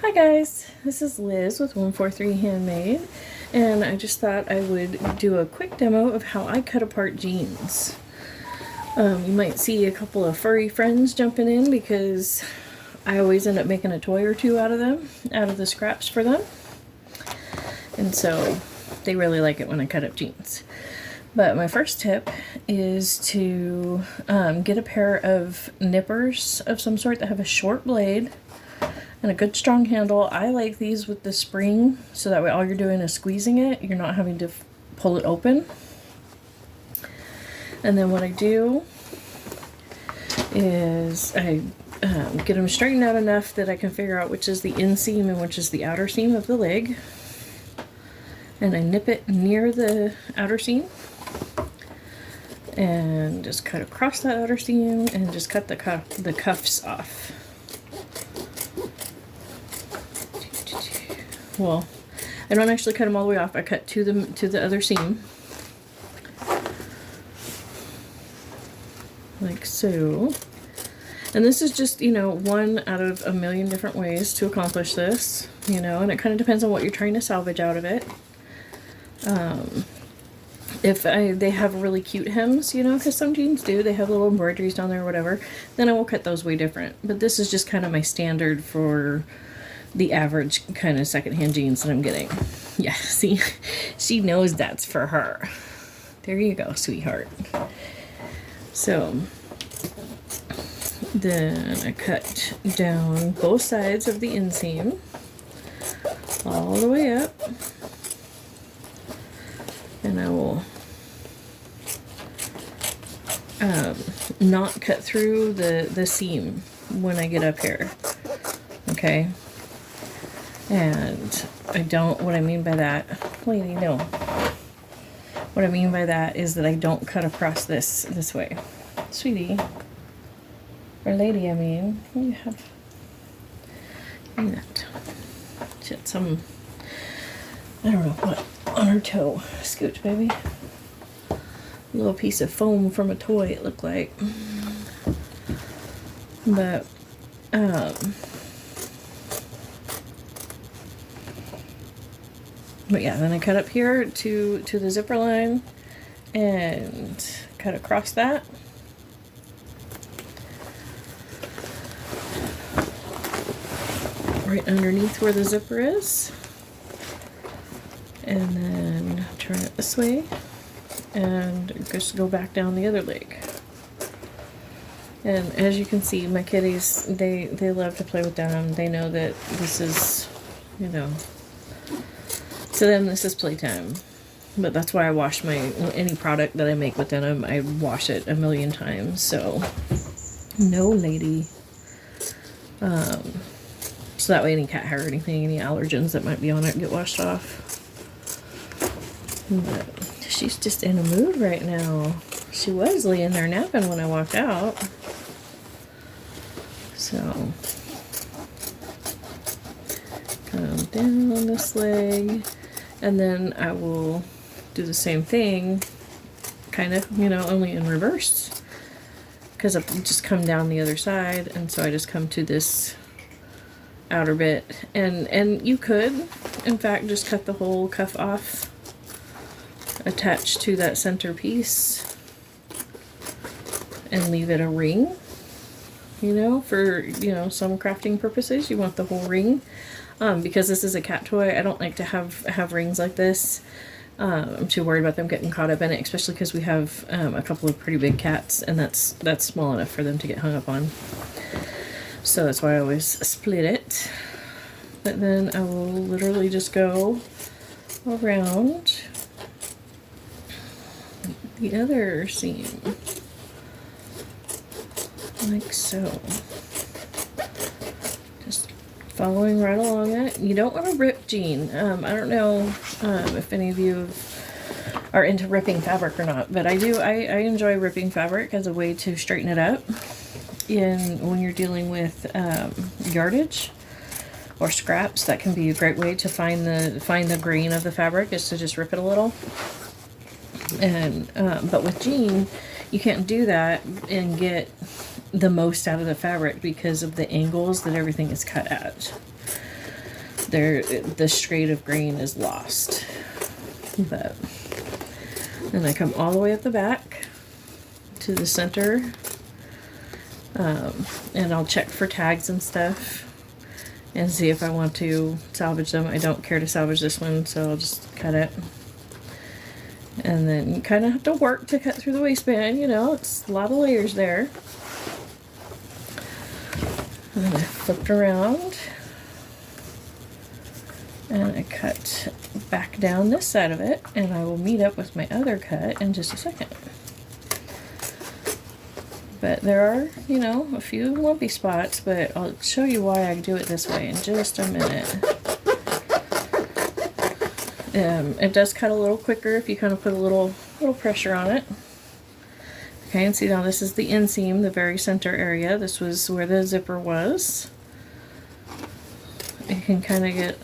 Hi guys, this is Liz with 143 Handmade, and I just thought I would do a quick demo of how I cut apart jeans. You might see a couple of furry friends jumping in because I always end up making a toy or two out of them, out of the scraps for them. And so they really like it when I cut up jeans. But my first tip is to get a pair of nippers of some sort that have a short blade and a good strong handle. I like these with the spring, so that way all you're doing is squeezing it. You're not having to pull it open. And then what I do is I get them straightened out enough that I can figure out which is the inseam and which is the outer seam of the leg. And I nip it near the outer seam and just cut across that outer seam and just cut the cuffs off. Well, I don't actually cut them all the way off. I cut to the other seam, like so. And this is just, one out of a million different ways to accomplish this, and it kind of depends on what you're trying to salvage out of it. If they have really cute hems, because some jeans do, they have little embroideries down there or whatever, then I will cut those way different. But this is just kind of my standard for the average kind of secondhand jeans that I'm getting. Yeah, see, she knows that's for her. There you go, sweetheart. So then I cut down both sides of the inseam all the way up, and I will not cut through the seam when I get up here, okay? And what I mean by that, lady, no. What I mean by that is that I don't cut across this way. Sweetie, or lady, I mean, you have that. She had some, I don't know what, on her toe. Scooch, baby. A little piece of foam from a toy, it looked like. But, yeah, then I cut up here to the zipper line and cut across that. Right underneath where the zipper is. And then turn it this way and just go back down the other leg. And as you can see, my kitties, they love to play with denim. They know that this is, to them, this is playtime. But that's why I wash any product that I make with denim, I wash it a million times. So, no, lady. So that way any cat hair or anything, any allergens that might be on it get washed off. But she's just in a mood right now. She was laying there napping when I walked out. So, come down this leg. And then I will do the same thing, kind of, only in reverse. Because I've just come down the other side, and so I just come to this outer bit. And you could, in fact, just cut the whole cuff off, attached to that center piece, and leave it a ring. For, some crafting purposes, you want the whole ring. Because this is a cat toy, I don't like to have rings like this. I'm too worried about them getting caught up in it, especially because we have a couple of pretty big cats, and that's small enough for them to get hung up on. So that's why I always split it. But then I will literally just go around the other seam, like so. Following right along it. You don't want to rip jean. I don't know if any of you are into ripping fabric or not, but I do. I enjoy ripping fabric as a way to straighten it up when you're dealing with yardage or scraps. That can be a great way to find the grain of the fabric, is to just rip it a little. And but with jean, you can't do that and get the most out of the fabric because of the angles that everything is cut at. the shade of green is lost. But then I come all the way up the back to the center, and I'll check for tags and stuff and see if I want to salvage them. I don't care to salvage this one, so I'll just cut it. And then you kind of have to work to cut through the waistband, you know, it's a lot of layers there. And then I flipped around and I cut back down this side of it, and I will meet up with my other cut in just a second. But there are, you know, a few lumpy spots, but I'll show you why I do it this way in just a minute. It does cut a little quicker if you kind of put a little pressure on it. Okay, and see now this is the inseam, the very center area. This was where the zipper was. It can kind of get,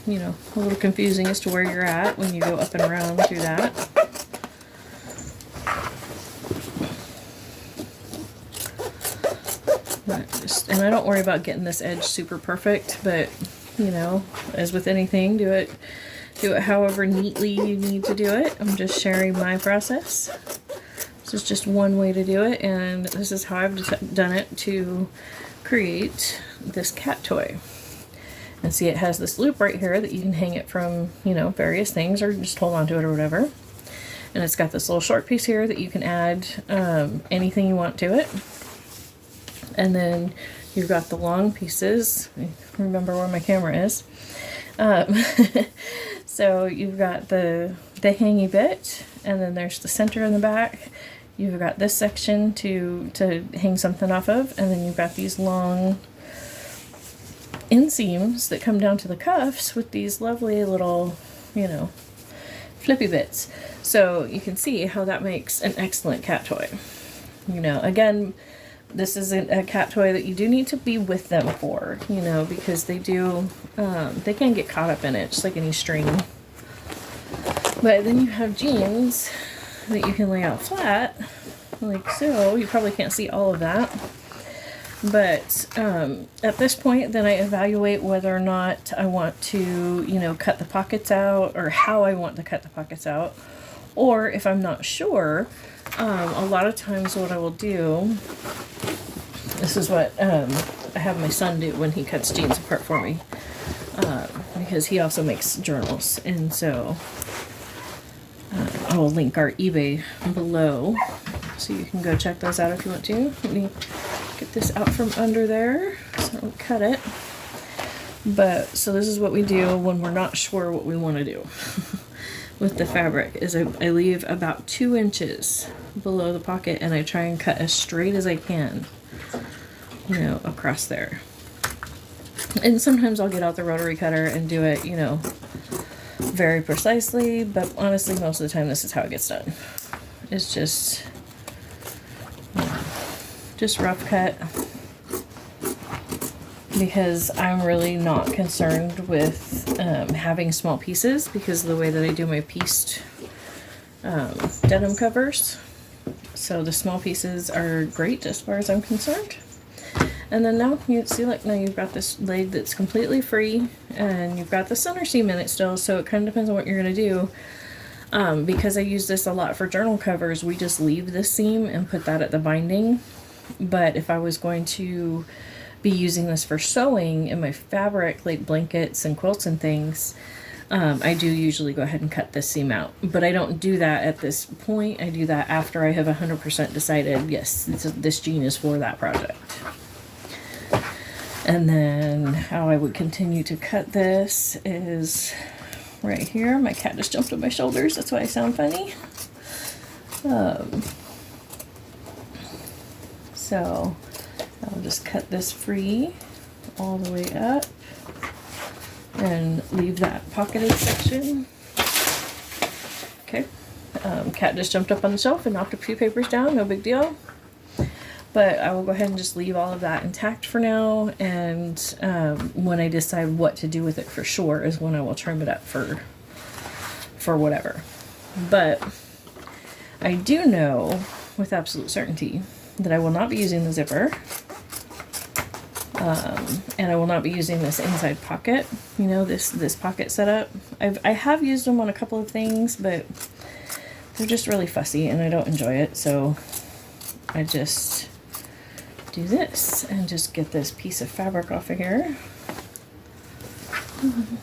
you know, a little confusing as to where you're at when you go up and around through that. And I don't worry about getting this edge super perfect, but you know, as with anything, do it however neatly you need to do it. I'm just sharing my process. This is just one way to do it, and this is how I've done it to create this cat toy. And see, it has this loop right here that you can hang it from, you know, various things, or just hold on to it or whatever. And it's got this little short piece here that you can add anything you want to it. And then you've got the long pieces. Remember where my camera is. So you've got the hangy bit, and then there's the center in the back. You've got this section to hang something off of, and then you've got these long inseams that come down to the cuffs with these lovely little, you know, flippy bits. So you can see how that makes an excellent cat toy. You know, again, this isn't a cat toy that you do need to be with them for, you know, because they do, they can get caught up in it, just like any string. But then you have jeans that you can lay out flat, like so. You probably can't see all of that. But at this point, then I evaluate whether or not I want to, you know, cut the pockets out, or how I want to cut the pockets out. Or if I'm not sure, a lot of times what I will do, this is what I have my son do when he cuts jeans apart for me, because he also makes journals, and so I will link our eBay below so you can go check those out if you want to. Let me get this out from under there so I don't cut it. But so this is what we do when we're not sure what we want to do with the fabric, is I leave about 2 inches below the pocket, and I try and cut as straight as I can, you know, across there. And sometimes I'll get out the rotary cutter and do it, you know, very precisely, but honestly most of the time this is how it gets done. It's just, you know, just rough cut, because I'm really not concerned with having small pieces because of the way that I do my pieced denim covers. So the small pieces are great as far as I'm concerned. And then now you see, like, now you've got this leg that's completely free, and you've got the center seam in it still, so it kind of depends on what you're going to do. Because I use this a lot for journal covers, we just leave this seam and put that at the binding. But if I was going to be using this for sewing in my fabric, like blankets and quilts and things, I do usually go ahead and cut this seam out. But I don't do that at this point. I do that after I have 100% decided, yes, this jean is for that project. And then how I would continue to cut this is right here. My cat just jumped on my shoulders, that's why I sound funny. So I'll just cut this free all the way up and leave that pocketed section. Okay, cat just jumped up on the shelf and knocked a few papers down, no big deal. But I will go ahead and just leave all of that intact for now, and when I decide what to do with it for sure is when I will trim it up for whatever. But I do know with absolute certainty that I will not be using the zipper. And I will not be using this inside pocket, you know, this pocket setup. I have used them on a couple of things, but they're just really fussy and I don't enjoy it. So I just do this and just get this piece of fabric off of here. I'm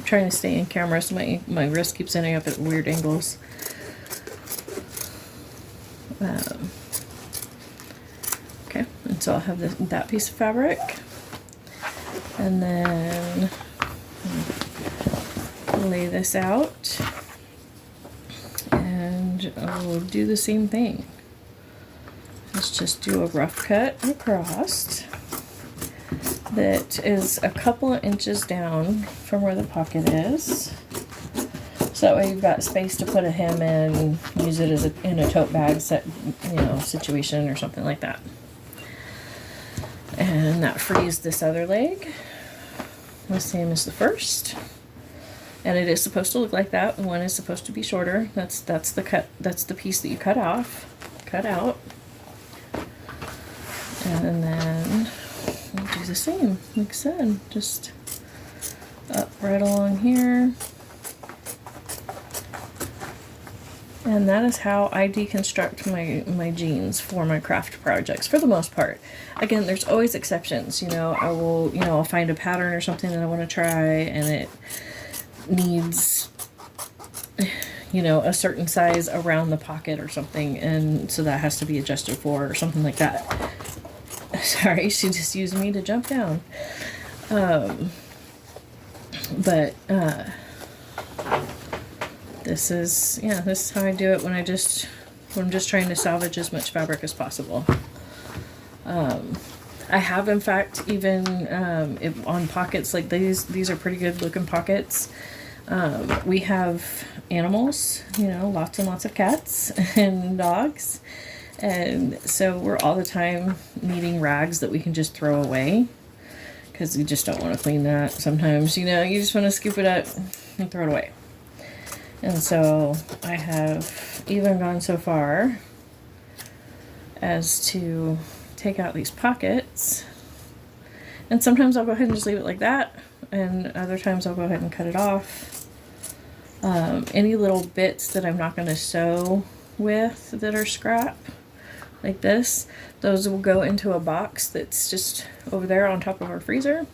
trying to stay in camera so my wrist keeps ending up at weird angles. Okay, and so I'll have that piece of fabric, and then lay this out, and I'll do the same thing. Let's just do a rough cut across that is a couple of inches down from where the pocket is. So that way you've got space to put a hem in, use it as in a tote bag situation or something like that. And that frees this other leg, the same as the first. And it is supposed to look like that. One is supposed to be shorter. That's the piece that you cut out. And then we'll do the same, like I said, just up right along here. And that is how I deconstruct my jeans for my craft projects, for the most part. Again, there's always exceptions. You know, I'll find a pattern or something that I want to try, and it needs, you know, a certain size around the pocket or something, and so that has to be adjusted for or something like that. Sorry, she just used me to jump down. This is how I do it when I'm just trying to salvage as much fabric as possible. I have, in fact, even on pockets like these are pretty good looking pockets. We have animals, you know, lots and lots of cats and dogs. And so we're all the time needing rags that we can just throw away because we just don't want to clean that. Sometimes, you know, you just want to scoop it up and throw it away. And so I have even gone so far as to take out these pockets. And sometimes I'll go ahead and just leave it like that. And other times I'll go ahead and cut it off. Any little bits that I'm not going to sew with that are scrap, like this, those will go into a box that's just over there on top of our freezer.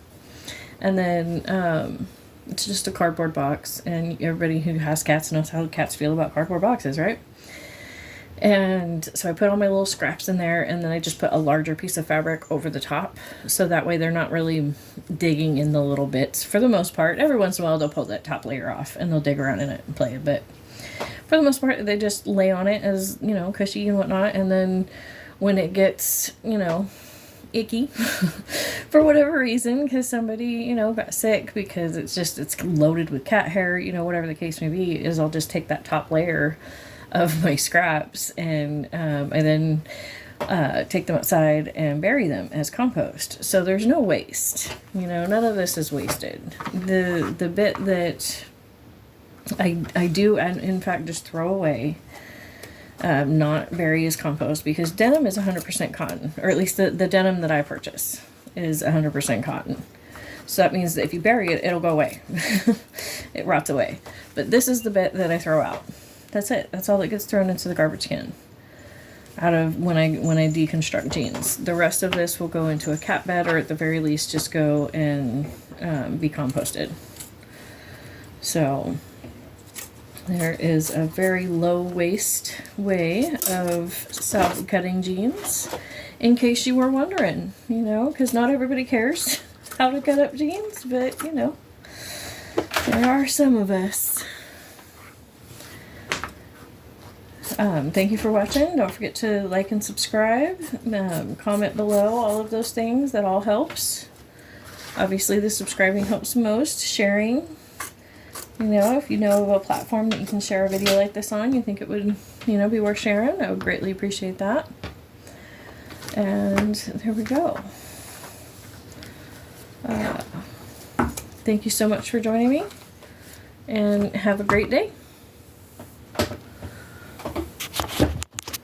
And then it's just a cardboard box, and everybody who has cats knows how cats feel about cardboard boxes, right? And so I put all my little scraps in there, and then I just put a larger piece of fabric over the top, so that way they're not really digging in the little bits for the most part. Every once in a while they'll pull that top layer off and they'll dig around in it and play, but for the most part they just lay on it as, you know, cushy and whatnot. And then when it gets, you know, icky for whatever reason, because somebody, you know, got sick, because it's loaded with cat hair, you know, whatever the case may be, is I'll just take that top layer of my scraps and then take them outside and bury them as compost. So there's no waste, you know, none of this is wasted. The bit that I do, and in fact just throw away, not bury as compost, because denim is 100% cotton, or at least the denim that I purchase is 100% cotton. So that means that if you bury it, it'll go away. It rots away. But this is the bit that I throw out. That's it. That's all that gets thrown into the garbage can out of when I deconstruct jeans. The rest of this will go into a cat bed, or at the very least just go and be composted. So there is a very low waste way of cutting jeans, in case you were wondering, you know, because not everybody cares how to cut up jeans, but you know, there are some of us. Thank you for watching. Don't forget to like and subscribe, comment below, all of those things. That all helps. Obviously the subscribing helps most. Sharing, you know, if you know of a platform that you can share a video like this on, you think it would, you know, be worth sharing, I would greatly appreciate that. And there we go. Thank you so much for joining me, and have a great day.